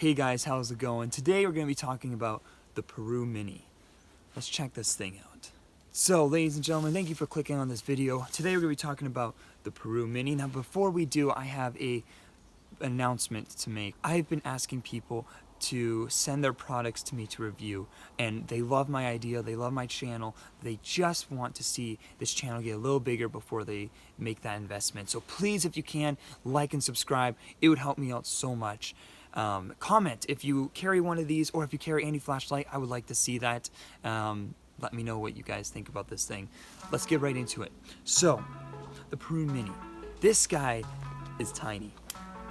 Hey guys, how's it going? Today we're going to be talking about the Perun Mini. Let's check this thing out. So, ladies and gentlemen, thank you for clicking on this video. Today we're going to be talking about the Perun Mini. Now, before we do, I have an announcement to make. I've been asking people to send their products to me to review, and they love my idea, they love my channel, they just want to see this channel get a little bigger before they make that investment. So please, if you can, like and subscribe. It would help me out so much. Comment if you carry one of these, or if you carry any flashlight. I would like to see that. Let me know what you guys think about this thing. Let's get right into it. So, the Perun Mini. This guy is tiny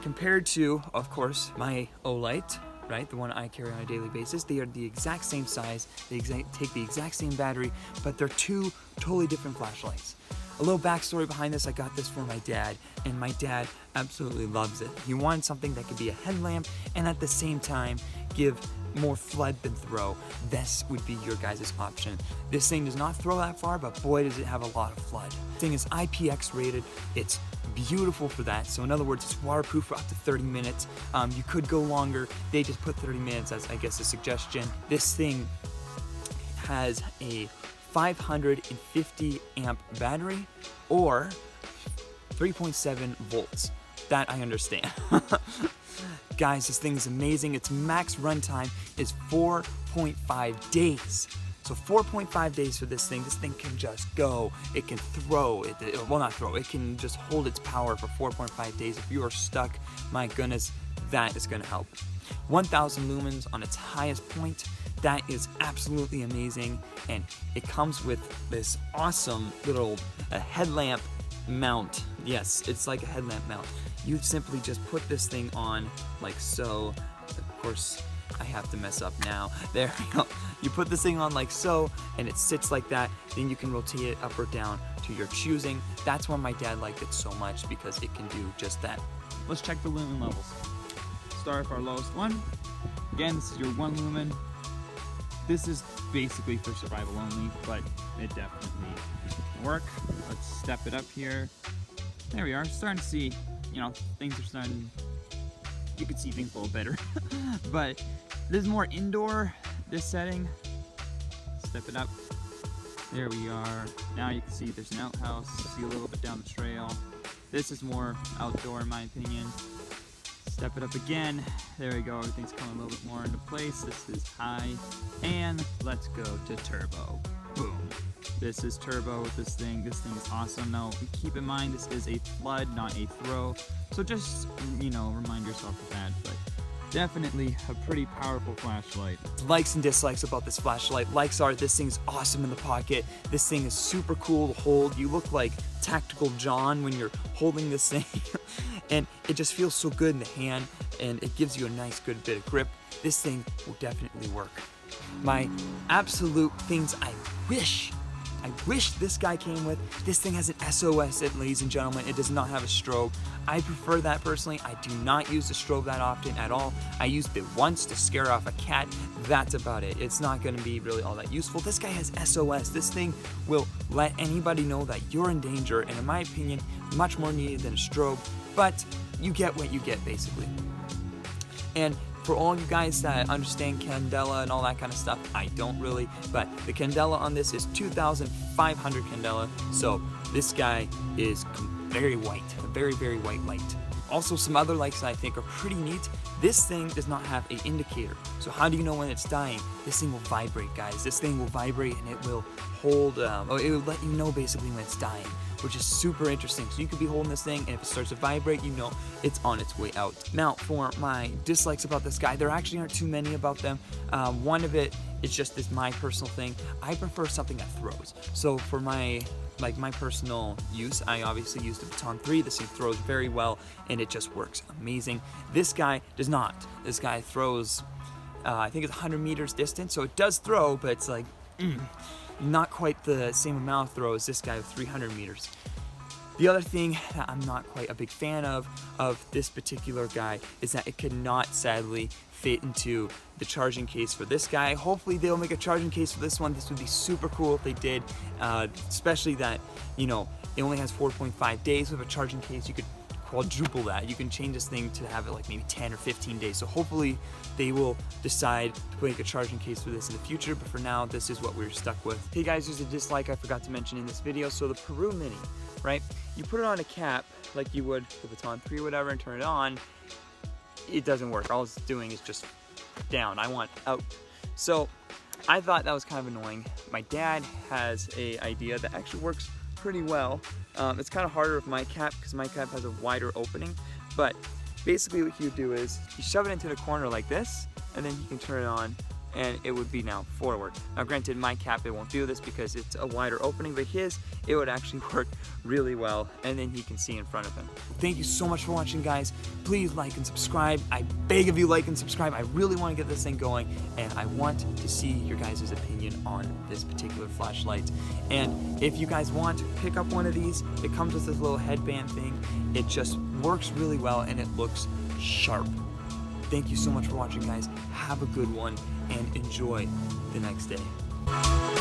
compared to, of course, my Olight, right? The one I carry on a daily basis. They are the exact same size, they take the exact same battery, but they're two totally different flashlights. A little backstory behind this: I got this for my dad, and my dad absolutely loves it. He wanted something that could be a headlamp and at the same time give more flood than throw. This would be your guys' option. This thing does not throw that far, but boy does it have a lot of flood. This thing is IPX rated. It's beautiful for that. So in other words, it's waterproof for up to 30 minutes. You could go longer. They just put 30 minutes as, I guess, a suggestion. This thing has a 550 amp battery or 3.7 volts. That I understand. Guys, this thing is amazing. Its max runtime is 4.5 days. So 4.5 days for this thing. This thing can just go. It can throw. Well, not throw. It can just hold its power for 4.5 days. If you are stuck, my goodness, that is going to help. 1,000 lumens on its highest point. That is absolutely amazing. And it comes with this awesome little headlamp mount. Yes, it's like a headlamp mount. You simply just put this thing on like so. Of course, I have to mess up now. There we go. You put this thing on like so, and it sits like that. Then you can rotate it up or down to your choosing. That's why my dad liked it so much, because it can do just that. Let's check the lumen levels. Start with our lowest one. Again, this is your 1 lumen. This is basically for survival only, but it definitely can work. Let's step it up here. There we are. Starting to see, things are starting. You can see things a little better. But this is more indoor, this setting. Step it up. There we are. Now you can see there's an outhouse. See a little bit down the trail. This is more outdoor in my opinion. Step it up again. There we go. Everything's coming a little bit more into place. This is high. And let's go to turbo. Boom. This is turbo with this thing. This thing is awesome. Now, keep in mind, this is a flood, not a throw. So just, remind yourself of that. But definitely a pretty powerful flashlight. Likes and dislikes about this flashlight. Likes are, this thing's awesome in the pocket. This thing is super cool to hold. You look like Tactical John when you're holding this thing. And it just feels so good in the hand, and it gives you a nice good bit of grip. This thing will definitely work. My absolute things I wish this guy came with: this thing has an SOS, ladies and gentlemen. It does not have a strobe. I prefer that personally. I do not use the strobe that often at all. I used it once to scare off a cat. That's about it. It's not going to be really all that useful. This guy has SOS. This thing will let anybody know that you're in danger, and in my opinion, much more needed than a strobe. But you get what you get, basically. And for all you guys that understand candela and all that kind of stuff, I don't really, but the candela on this is 2,500 candela, so this guy is very white, a very, very white light. Also, some other lights that I think are pretty neat: this thing does not have an indicator. So how do you know when it's dying? This thing will vibrate, guys. This thing will vibrate, and it will hold, it will let you know basically when it's dying, which is super interesting. So you could be holding this thing, and if it starts to vibrate, you know it's on its way out. Now, for my dislikes about this guy, there actually aren't too many about them. One of it is just my personal thing. I prefer something that throws. So for my personal use, I obviously use the Baton 3. This thing throws very well, and it just works amazing. This guy does not. This guy throws, I think it's 100 meters distance, so it does throw, but it's like, not quite the same amount of throw as this guy with 300 meters. The other thing that I'm not quite a big fan of this particular guy is that it could not, sadly, fit into the charging case for this guy. Hopefully they'll make a charging case for this one. This would be super cool if they did, especially that, it only has 4.5 days with a charging case. You could quadruple that. You can change this thing to have it like maybe 10 or 15 days. So hopefully they will decide to make a charging case for this in the future, but for now, this is what we're stuck with. Hey guys, there's a dislike I forgot to mention in this video. So the Perun Mini, right? You put it on a cap like you would the Baton 3 or whatever and turn it on. It doesn't work. All it's doing is just down. I want out. So I thought that was kind of annoying. My dad has a idea that actually works pretty well. It's kind of harder with my cap because my cap has a wider opening, but basically what you do is you shove it into the corner like this, and then you can turn it on and it would be now forward. Now granted, my cap, it won't do this because it's a wider opening, but his, it would actually work really well, and then he can see in front of him. Thank you so much for watching, guys. Please like and subscribe. I beg of you, like and subscribe. I really want to get this thing going, and I want to see your guys' opinion on this particular flashlight. And if you guys want, pick up one of these. It comes with this little headband thing. It just works really well, and it looks sharp. Thank you so much for watching, guys. Have a good one and enjoy the next day.